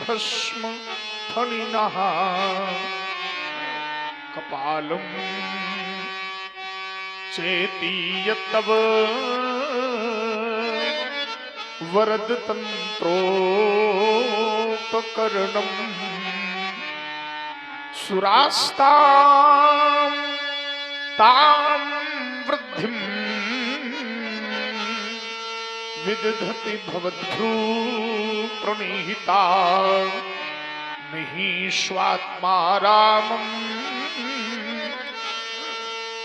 भस्म फणिनः कपालम चेती यत्तव वरद तंत्रोपकरणम सुरास्तां तां वृद्धिं विदधति भवद्भ्रू प्रणीहिता निःश्वात्मा रामम्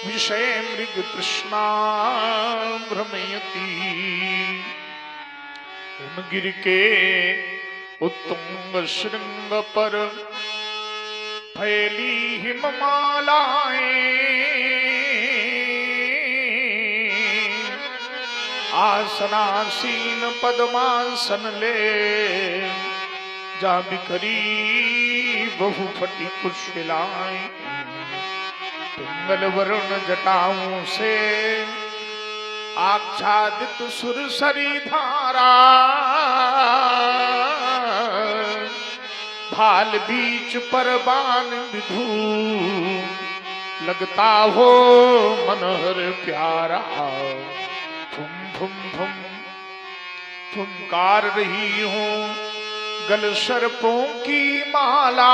विषय मृग तृष्णा भ्रमयति हिमगिरि के उत्तुंग शृंग पर फैली हिममालाएं आसनासीन पद्मासन ले जा बिखरी बहु फटी कुशलाएं पिंगल वरुण जटाओं से आच्छादित सुरसरी धारा भाल बीच पर बाण विधु लगता हो मनोहर प्यारा फुम फुम फुम फुमकार रही हूँ गल सर्पों की माला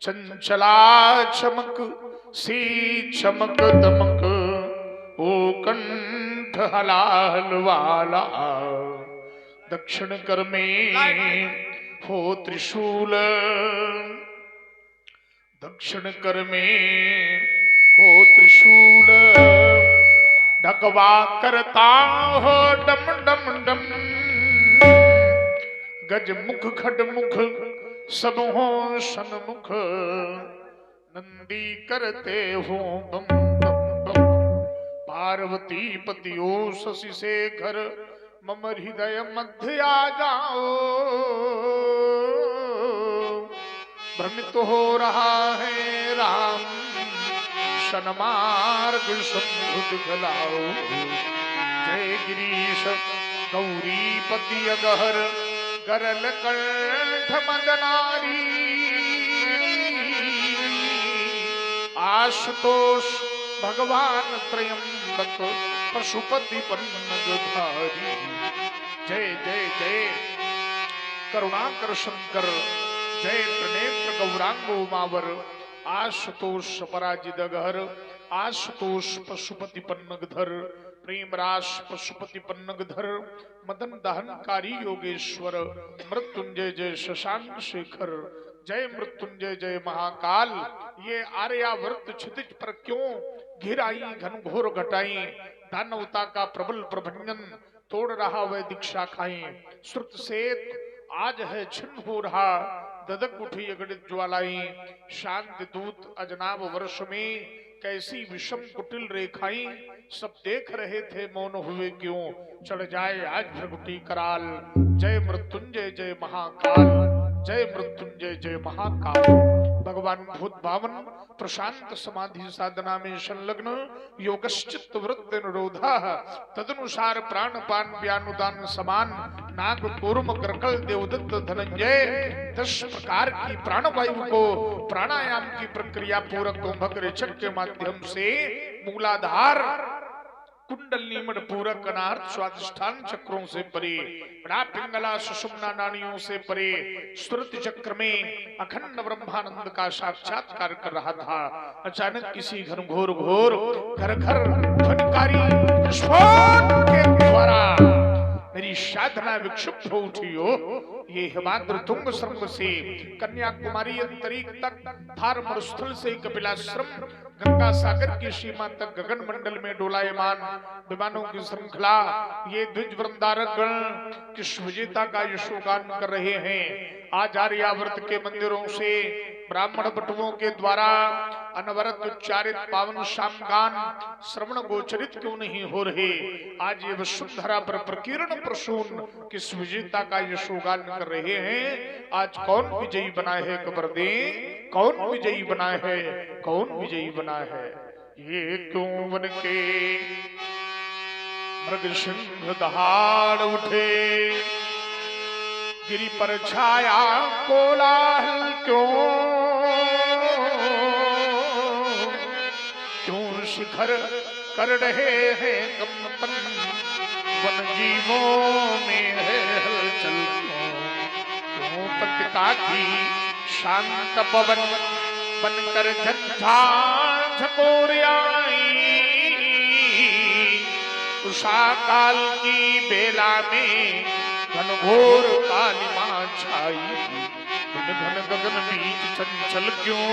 चंचला चमक सी चमक दमक ओ कंठ हलाल वाला दक्षिण कर में हो त्रिशूल दक्षिण कर में हो त्रिशूल ढकवा करता हो डम डम डम गज मुख खड मुख सब हो सन्मुख नंदी करते हो बम बम बम पार्वती पतियो शशि शेखर मम हृदय मध्य आ जाओ भ्रमित हो रहा है राम शनमार्ग शंभु दिखलाओ जय गिरीश गौरी पति अगहर गरल कंठ मदनारी आशुतोष भगवान त्रयंबक पशुपति पन्नगधारी जय जय जय करुणाकर शंकर जय त्रिनेत्र गौरांगो मावर आशुतोष पराजित गहर आशुतोष पशुपति पन्नगधर प्रेम राश पशुपति पन्नगधर मदन दहनकारी योगेश्वर मृत्युंजय जय शशांक शेखर जय मृत्युंजय जय महाकाल ये आर्यावर्त क्षितिज पर क्यों घिराई घनघोर घटाई दानवता का प्रबल प्रभंजन तोड़ रहा वह दीक्षा खाई श्रुत सेत आज है छिन्न हो रहा ददक उठी अगणित ज्वालाई शांति दूत अजनाब वर्ष में कैसी विषम कुटिल रेखाएं सब देख रहे थे मौन हुए क्यों चढ़ जाए आज भ्रगुटी कराल जय मृत्युंजय जय महाकाल जय मृत्युंजय जय महाकाल भगवान भूत भावन प्रशांत समाधि साधना में संलग्न योगश्चित्त वृत्ति निरोधा तदनुसार प्राण पान व्यानुदान समान नाग कूर्म करकल देवदत्त धनंजय 10 प्रकार की प्राणवायु को प्राणायाम की प्रक्रिया पूरक कुंभक रेचक के माध्यम से मूलाधार कुंडली मड पूरक अनार्थ स्वादिष्ठान चक्रों से परे पिंगला सुषुम्ना नाड़ियों से परे श्रुति चक्र में अखंड ब्रह्मानंद का साक्षात्कार कर रहा था अचानक किसी घनघोर घोर घर घर ध्वनिकारी विस्फोट के द्वारा मेरी साधना विक्षुब्ध हो उठी हो ये हिमाद्र तुंग श्रृंग से कन्याकुमारी अंतरिक तक थार मरुस्थल से कपिलाश्रम गंगा सागर की सीमा तक गगन मंडल में डोलायमान विमानों की श्रृंखला ये द्विज वृंदारक गण किस विजेता का यशोगान कर रहे हैं आज आर्यावर्त के मंदिरों से ब्राह्मण बटुओं के द्वारा अनवरत उच्चारित पावन शामगान श्रवण गोचरित क्यों नहीं हो रहे आज ये वसुंधरा पर प्रकीर्ण प्रसून किस विजेता का यशोगान कर रहे हैं आज कौन विजयी बना है खबर दे कौन विजयी बना है कौन विजयी बना है ये क्यों बन के मृग सिंह दहाड़ उठे, गिरी पर छाया कोलाहल क्यों शिखर कर रहे हैं कंपन, वन जीवों में है हलचल क्यों पतिका की शांत पवन बनकर झंझा झकोर आई, उषा काल की बेला में घनघोर कालिमा छाई, घन गगन बीच चंचल क्यों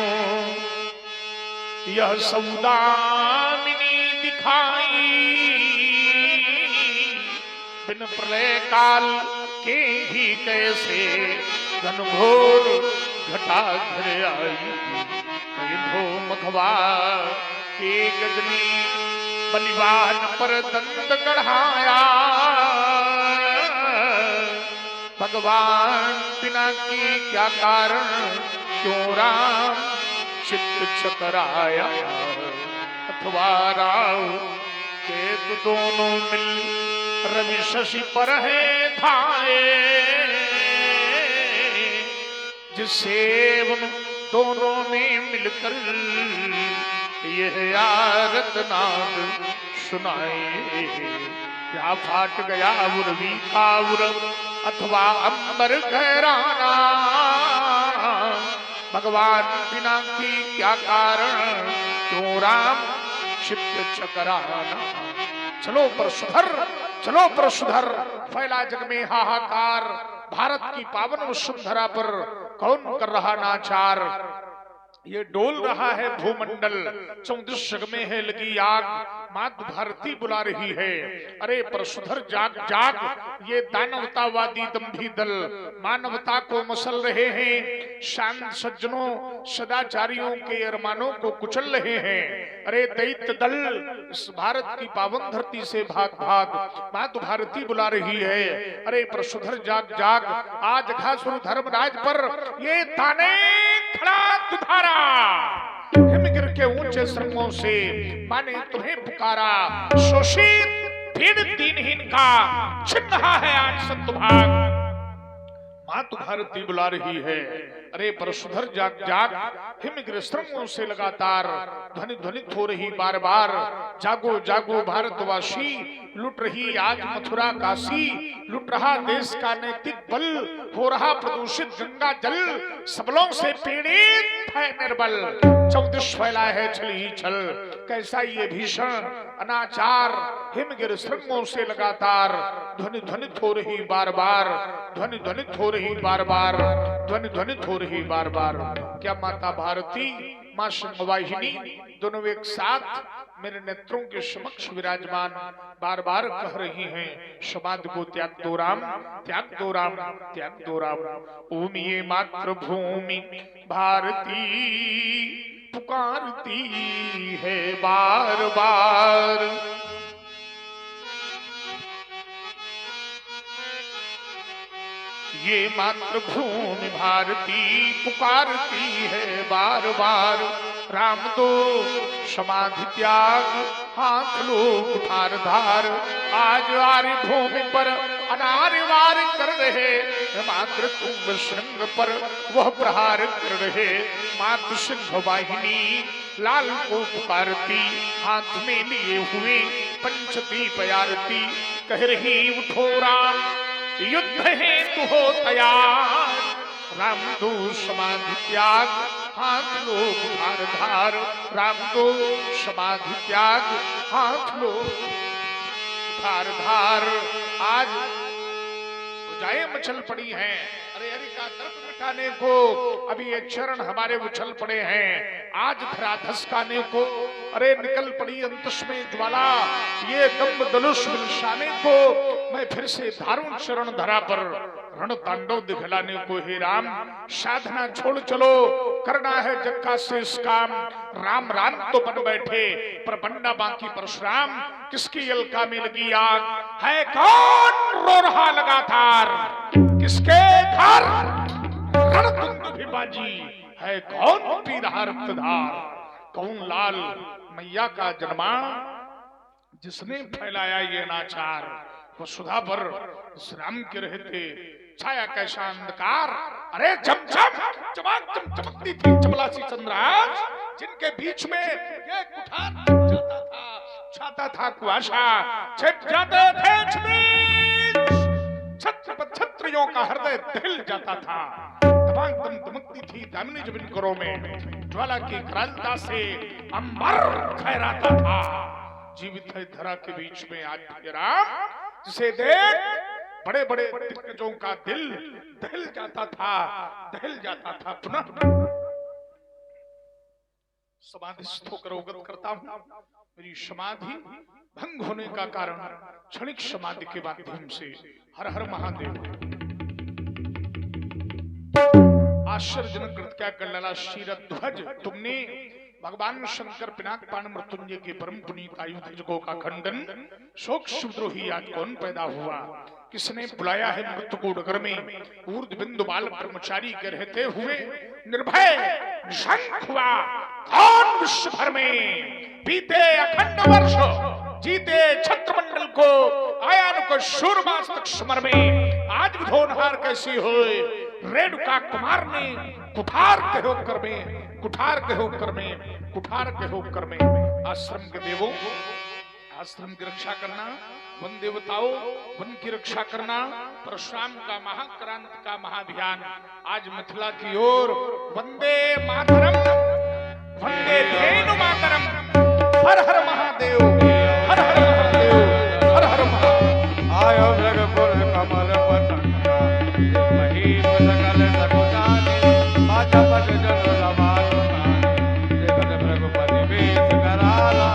यह सौदामिनी दिखाई, बिन प्रलय काल के ही कैसे घनघोर घटा घिर आई, धो मघवा के गजनी बलिवान पर दंत गढ़ाया, भगवान बिना की क्या कारण क्यों राम चित्त चकराया, अथवा राव केतु दोनों मिल रवि शशि पर है थाए, जिससे उन दोनों ने मिलकर यह आरतनाद सुनाए, क्या फाट गया उर्वी का उर अथवा अंबर गहराना, भगवान बिना की क्या कारण क्यों राम चित्त चकराना, चलो परशुधर चलो परशुधर, फैला जग में हाहाकार, भारत की पावन वसुंधरा पर कौन कर रहा नाचार, ये डोल रहा है भूमंडल, चौदिश जग में है लगी आग, मात भारती बुला रही है, अरे परशुधर जाग जाग, ये दानवतावादी दंभी दल मानवता को मसल रहे हैं, शांत सज्जनों सदाचारियों के अरमानों को कुचल रहे हैं, अरे दैत्य दल इस भारत की पावन धरती से भाग भाग, मात भारती बुला रही है, अरे परशुधर जाग जाग, आज घासुर धर्मराज पर ये ताने खड़ा दुधारा, हिमगिर के ऊंचे श्रमों से माने तुम्हें पुकारा, शोषित भीड़ दीनहीन का छिन रहा है आज सत्भाग, मातु भारती बुला रही है, अरे परशुधर जाग जाग, हिमगिर श्रमों से लगातार ध्वनि ध्वनित हो रही बार बार, जागो जागो भारतवासी, लुट रही आज मथुरा काशी, लुट रहा देश का नैतिक बल, हो रहा प्रदूषित गंगा जल, सबलों से पीड़ित है निर्बल, चौदिश फैला है छल ही छल, कैसा ये भीषण अनाचार, हिमगिर श्रृंगों से लगातार ध्वनि ध्वनित हो रही बार बार, ध्वनि ध्वनित हो रही बार बार, ध्वनि ध्वनित हो रही बार बार, क्या माता भारती मां सिंहवाहिनी दोनों एक साथ मेरे नेत्रों के समक्ष विराजमान बार बार कह रही हैं, समाधि को त्याग दो राम, त्याग दो राम, त्याग दो राम, ओम ये मातृभूमि भारती पुकारती है बार बार, ये मातृभूमि भारती पुकारती है बार बार, राम दो समाधि त्याग हाथ लो उठार धार, आज आर्य भूमि पर अनार्यवार कर रहे, मातृ तुंग श्रृंग पर वह प्रहार कर रहे, मातृ सिंह वाहिनी लाल को पुकारती, हाथ में लिए हुए पंचदीप आरती, कह रही उठो राम युद्ध हेतु हो तैयार, राम दो समाधि त्याग हाथ लो उधार धार, राम दो समाधि त्याग हाथ लो उधार धार, आज भुजाएं मचल पड़ी हैं, अरे हरि का दर्द मिटाने को अभी ये चरण हमारे उछल पड़े हैं, आज धरा धसकाने को अरे निकल पड़ी अंतस में ज्वाला, ये दम्भ धनुष मिलशाने को मैं फिर से धारूं चरण धरा पर, रण तांडव दिखलाने को हे राम, साधना छोड़ चलो करना है जग का शेष काम, राम राम तो बन बैठे पर बनना बाकी परशुराम, किसकी अलका में लगी आग, है कौन रो रहा लगातार, किसके घर रणतुंग भी बाजी, है कौन पी रहा रक्तधार, कौन लाल मैया का जन्मा जिसने फैलाया ये अनाचार वो सुधा पर उस राम के रहते छाया कैसा अंधकार। अरे जब जब चमकती थी चपलासी चंद्राज, जिनके बीच में ये कुठार जाता था, छाता था कुआशा, छिप जाते थे क्षत्रियों का हृदय दहिल जाता था। दम दमकती थी दामिनी जमीन करों में, ज्वाला की करालता से अंबर फहराता था। जीवित है धरा के बीच में आज राम, जिसे देख बड़े बड़े दिग्गजों का दिल दहल जाता था पुनः। समाधिस्थ होकर अवगत करता हूं, मेरी समाधि भंग होने का कारण क्षणिक समाधि के माध्यम से। हर हर महादेव। आश्चर्यजनक कृत क्या कर डाला शीरध्वज तुमने। भगवान शंकर पिनाकपाण मृत्युंजय के परम पुनीत आयुध जगों का खंडन। शोक शुद्रोही आज कौन पैदा हुआ, किसने बुलाया है मृत्यु को डगर में। ऊर्ध बिंदु बाल ब्रह्मचारी के रहते हुए निर्भय निशंक हुआ कौन विश्व भर में। बीते अखंड वर्ष जीते छत्रमंडल को, आया को शूरमास्तक समर में। आज विधोनहार कैसी होए, रेणुका कुमार ने कुठार के होकर में, कुठार के होकर में, कुठार के होकर में। आश्रम के देवों, आश्रम की रक्षा करना, वन देवताओं वन की रक्षा करना, परशुराम का महाक्रांति का महाभियान आज मिथिला की ओर। वंदे मातरम, वंदे धेनु मातरम। हर हर महादेव, हर हर महादेव, हर हर महादेव। आयो जगपुर कमल पतंगा, महीप सकल सकुचानी, बाजा पट जन लमालो तानी। जगत रघुपति बेस कराला,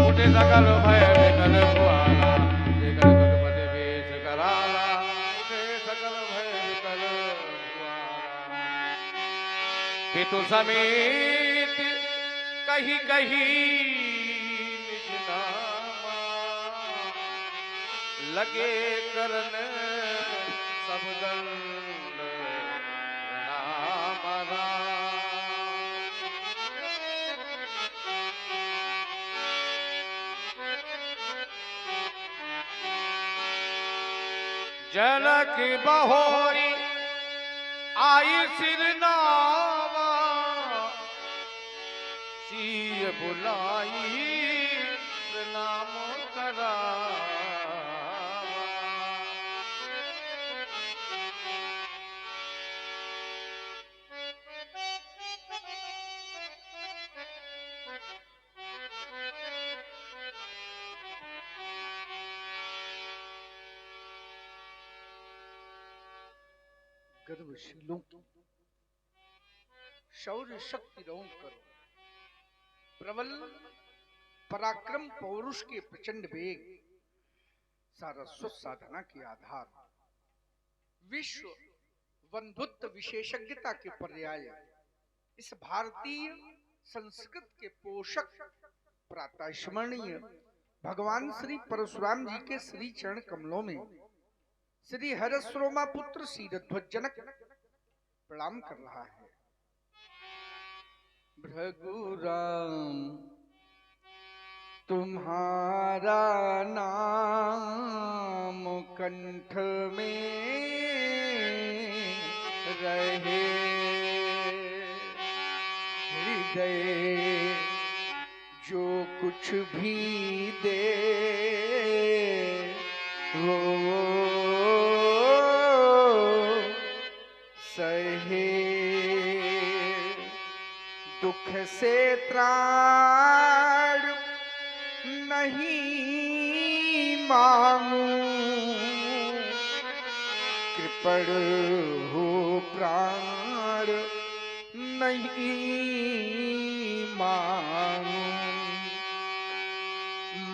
उठे सकल भय विकल भुआला। जगत रघुपति बेस कराला, उठे सकल भय विकल भुआला। पितु समेत कही कही निज नामा, लगे करन सब दंड प्रणाम राम। जनक बहोरी आई सिर नावा, सिय बुलाई प्रणाम करा। गर्वशीलों की शौर्य शक्ति रौंद करो, प्रबल पराक्रम पौरुष के प्रचंड वेग, सारस्वत साधना के आधार, विश्व बंधुत्व विशेषज्ञता के पर्याय, इस भारतीय संस्कृत के पोषक प्रातः स्मरणीय भगवान श्री परशुराम जी के श्री चरण कमलों में श्री हरस्रोमा पुत्र शीरध्वज जनक प्रणाम कर रहा है। भृगुराम तुम्हारा नाम कंठ में रहे, हृदय जो कुछ भी दे वो सहे, दुख से त्राण नहीं मांगू, कृपण हो प्राण नहीं मांगू,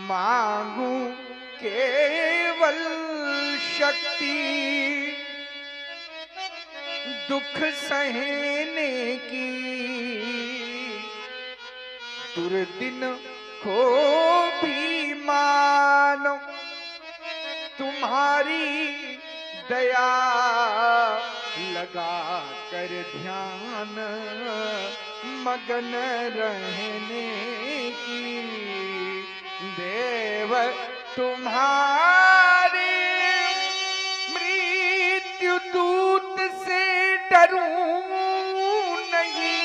मांगू केवल शक्ति दुख सहने की, दुर्दिन को भी मानो तुम्हारी दया, लगा कर ध्यान मगन रहने की, देव तुम्हारे मृत्यु दूत से डरूं नहीं,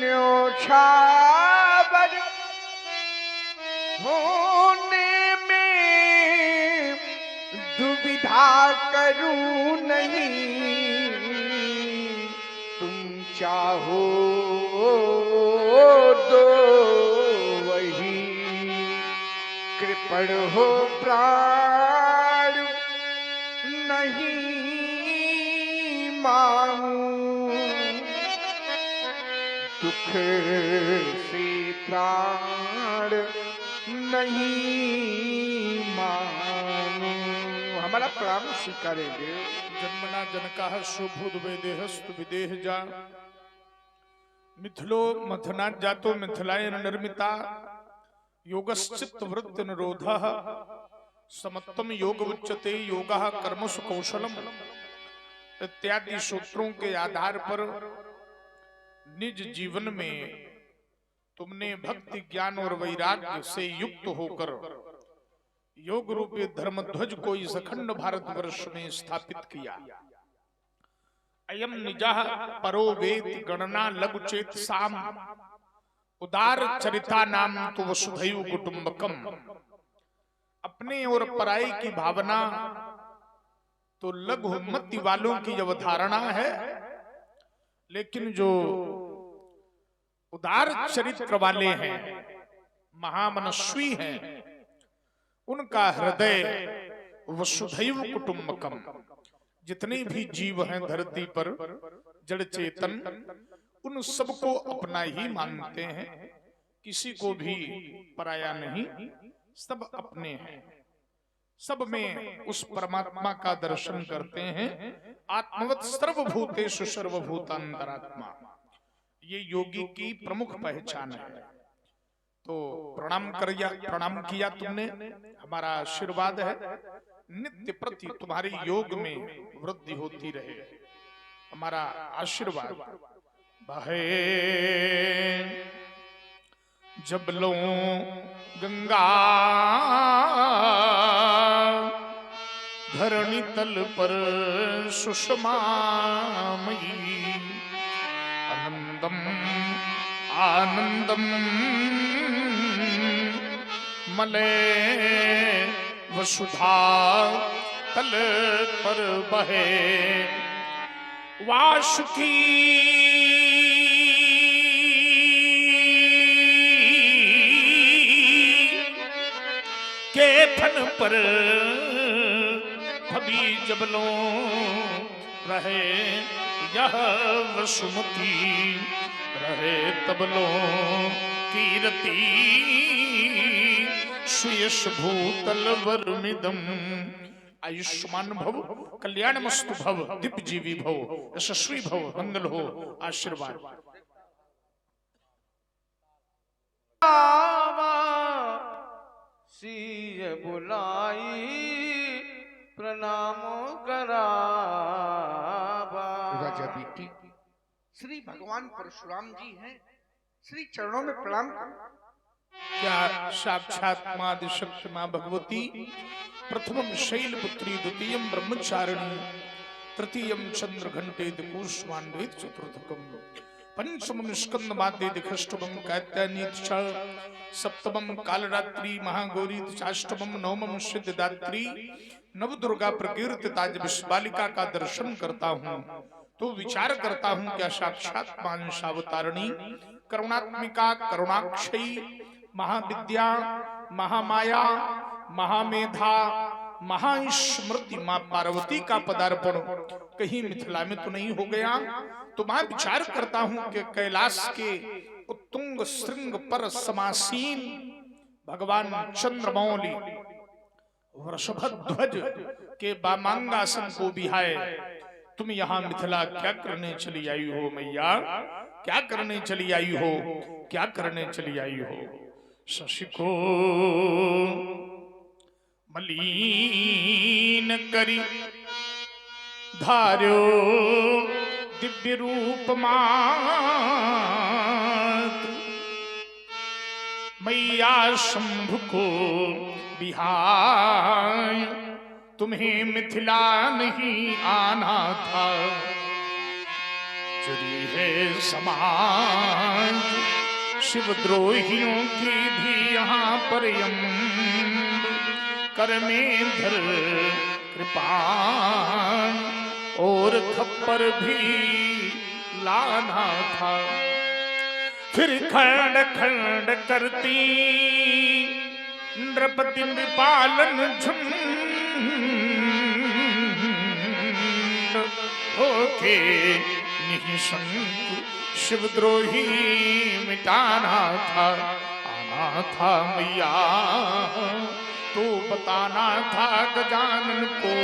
न्योछावर होने में दुविधा करूं नहीं, तुम चाहो दो वही, कृपण हो प्राण नहीं मांगू, दुख से प्राण नहीं मांगू। हमारा प्राण स्वीकारे देव। जन्मना जनका शुभुद वेदेहस्तु विदेह जा, मिथिलो मथना जातो मिथिलायन निर्मिता, योगश्चित्त वृत्ति निरोधः, समत्वम योग उच्यते योगः कर्मसु कौशलम इत्यादि सूत्रों के आधार पर निज जीवन में तुमने भक्ति ज्ञान और वैराग्य से युक्त होकर योग रूपी धर्मध्वज को इस अखंड भारतवर्ष में स्थापित किया। अयम निजः परो वेद गणना लघु चेत साम, उदार चरिता नाम तो वसुधैव कुटुंबकम। अपने और पराई की भावना तो लघु मति वालों की अवधारणा है, लेकिन जो उदार चरित्र वाले हैं, महामनस्वी हैं, उनका हृदय वसुधैव कुटुंबकम। जितने भी जीव हैं धरती पर जड़ चेतन, उन सबको अपना ही मानते हैं, किसी को भी पराया नहीं, सब अपने हैं। सब में उस परमात्मा का दर्शन करते हैं। आत्मवत् सर्वभूतेषु सर्वभूतांतरात्मा, ये योगी की प्रमुख पहचान है। तो प्रणाम किया तुमने, हमारा आशीर्वाद है नित्य प्रति तुम्हारी योग में वृद्धि होती रहे, हमारा आशीर्वाद। बहे जबलों गंगा धरणी तल पर सुषमामयी, आनंदम आनंदम मले वसुधा तल पर बहे, वासुकी के फन पर भवी जबलों रहे, यह वसुमती रहे तबलों कीरती, सुयश भूतल वर्मिदम। आयुष्मान भव, कल्याणमस्तु भव, दिव्य जीवी भव, यशस्वी भव, मंगल हो, आशीर्वाद। सीय बुलाई प्रणाम करावा। राजा बेटी, श्री भगवान परशुराम जी हैं, श्री चरणों में प्रणाम करो। क्या साक्षात मां आदिशक्ति मां भगवती, प्रथमम शैलपुत्री, द्वितीयम ब्रह्मचारिणी, तृतीयम चंद्र घंटेद कूष्मांडेद, चतुर्थकम पंचमम स्कंद मादेद, षष्ठमम कात्यायनीत, सप्तमम कालरात्रि महागौरी, अष्टमम नवमम सिद्धदात्री, नवदुर्गा प्रकीर्तिता। जब इस बालिका का दर्शन करता हूँ तो विचार करता हूँ क्या साक्षात मां अवतारिणी, करुणात्मिका, करुणाक्षयी, महाविद्या, महामाया, महामेधा, महास्मृति मां पार्वती का पदार्पण कहीं मिथिला में तो नहीं हो गया। तो मैं विचार करता हूं कि कैलाश के उत्तुंग श्रृंग पर समासीन भगवान चंद्रमौली वृषभध्वज के बामांगासन को बिहाए तुम यहाँ मिथिला क्या करने चली आई हो मैया, क्या करने चली आई हो, क्या करने चली आई हो। शशि को मलीन करी धार्यो दिव्य रूप मात्र, मैया शंभु को बिहार, तुम्हें मिथिला नहीं आना था। चुरी है समाज शिवद्रोहियों की भी यहाँ पर यम, कर में धर कृपाण और खप्पर भी लाना था। फिर खंड खंड करती नृपति नृपालन झुंड होके निशंक शिवद्रोही मिटाना था। आना था मैया तो बताना था गजानन को,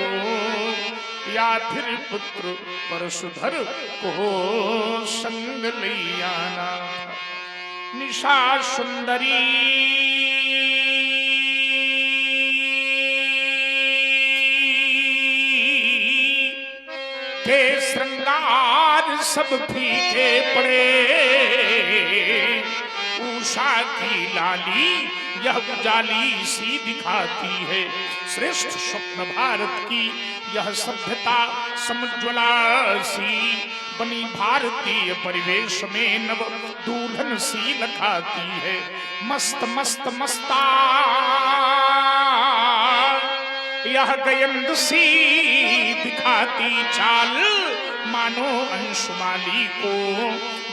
या फिर पुत्र परशुधर को संग ले आना था। निशा सुंदरी के श्रृंगार सब फीके पड़े, उषा की लाली यह उजाली सी दिखाती है। श्रेष्ठ स्वप्न भारत की यह सभ्यता समुज्ज्वला सी बनी भारतीय परिवेश में नव दुल्हन सी लखाती है। मस्त मस्त मस्ता यह गयंद सी दिखाती चाल, मानो अंशुमाली को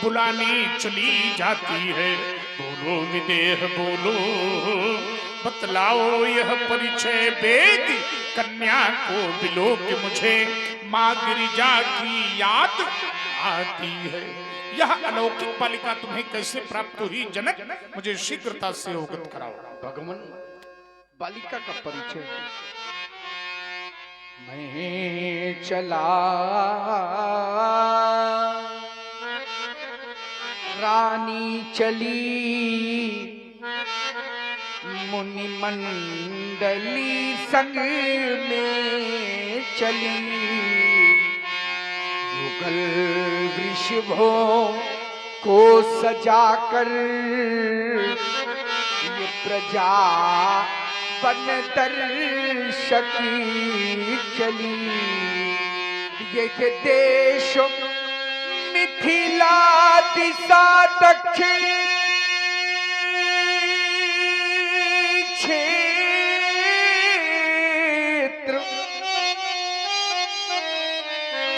बुलाने चली जाती है। बोलो विदेह बोलो, बतलाओ यह परिचय वेद, कन्या को बिलो के मुझे माँ गिरिजा की याद आती है। यह अलौकिक बालिका तुम्हें कैसे प्राप्त हुई जनक, मुझे शीघ्रता से अवगत कराओ। भगवान, बालिका का परिचय मैं चला रानी चली मुनि मंडली संग में चली, युगल वृषभों को सजाकर ये प्रजा बन दर्शकी चली। ये देश मिथिला दिशा दक्षिण क्षेत्र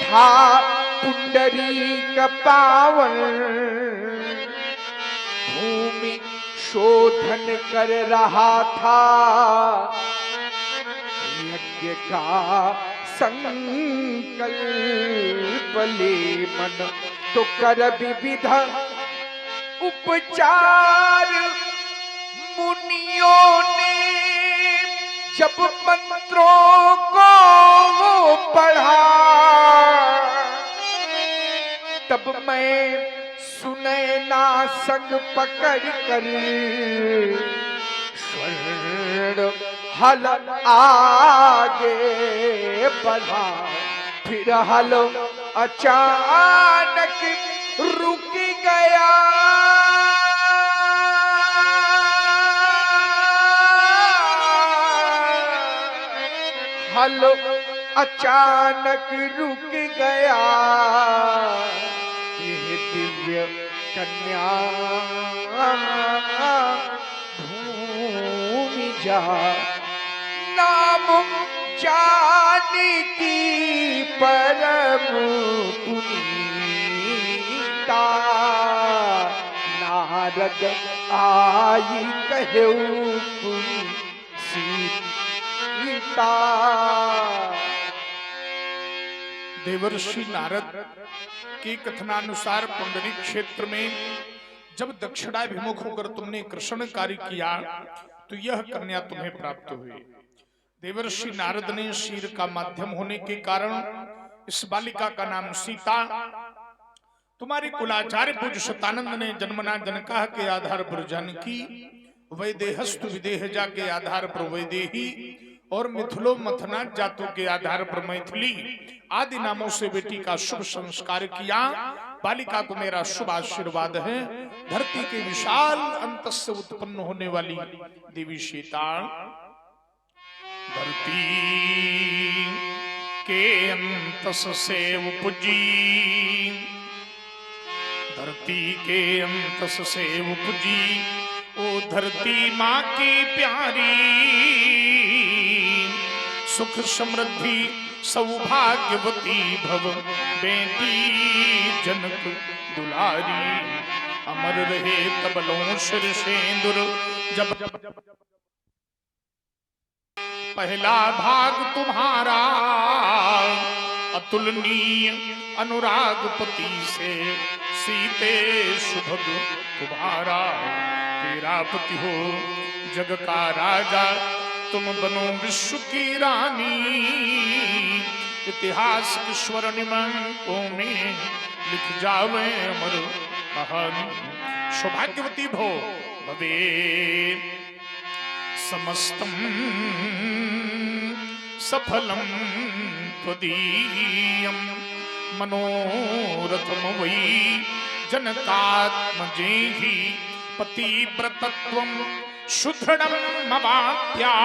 था पुंडरीक पावन, भूमि शोधन कर रहा था यज्ञ का संकल्प ले मन, तो कर विविध उपचार मुनियों ने जब मंत्रों को पढ़ा, तब मैं सुनैना संग पकड़ कर स्वर्ण हल आगे बढ़ा। फिर हल अचानक रुक गया, हल अचानक रुक गया। यह दिव्य कन्या भूमि जा नाम जानकी परम पुनीता, नारद आई कहे सीता। देवर्षि नारद के कथनानुसार पुंडरीक क्षेत्र में जब दक्षिणाभिमुख होकर तुमने कृष्ण कार्य किया तो यह कन्या तुम्हें प्राप्त हुई। देवर्षि नारद ने शीर का माध्यम होने के कारण इस बालिका का नाम सीता, तुम्हारे कुलाचार्य पूज्य शतानंद ने जन्मना जनका के आधार पर जानकी, वैदेहस्तु विदेहजा के आधार पर वैदेही और मिथिलो मथना जातों के आधार पर मैथिली आदि नामों से बेटी का शुभ संस्कार किया। बालिका को मेरा शुभ आशीर्वाद है। धरती के विशाल अंत से उत्पन्न होने वाली देवी शीतल धरती के अंत से उपजी, धरती के अंत से उपजी ओ धरती माँ की प्यारी, सुख समृद्धि सौभाग्यवती भव बेटी जनक दुलारी। अमर रहे तबलों सिर सेंदुर जब पहला भाग तुम्हारा, अतुलनीय अनुरागपति से सीते सुभग तुम्हारा। तेरा पति हो जग का राजा, तुम बनो विश्व की रानी। इतिहास के स्वर्णिमों में लिख जावे अमर कहानी। सौभाग्यवती भो भवे समस्तम सफलम त्वदीयम, मनोरथम वै जनकात्मजेहि। पतिव्रतत्वं सुदृढ़ं मवाप्या,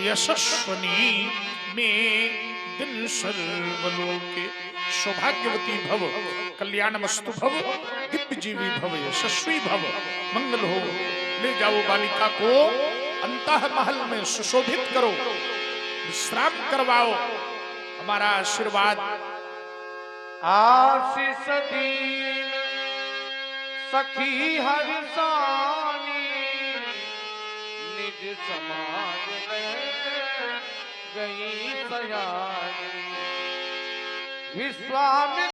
यशस्वनी में दिन सर्वलोके। सौभाग्यवती भव, कल्याणमस्तु भव, दिव्यजीवी भव, यशस्वी भव, मंगल हो। ले जाओ बालिका को अंतः महल में सुशोभित करो, विश्राम करवाओ। हमारा आशीर्वाद आशीष दीन सखी हरसानी, निज समाज में गई सयानी। विश्वामित्र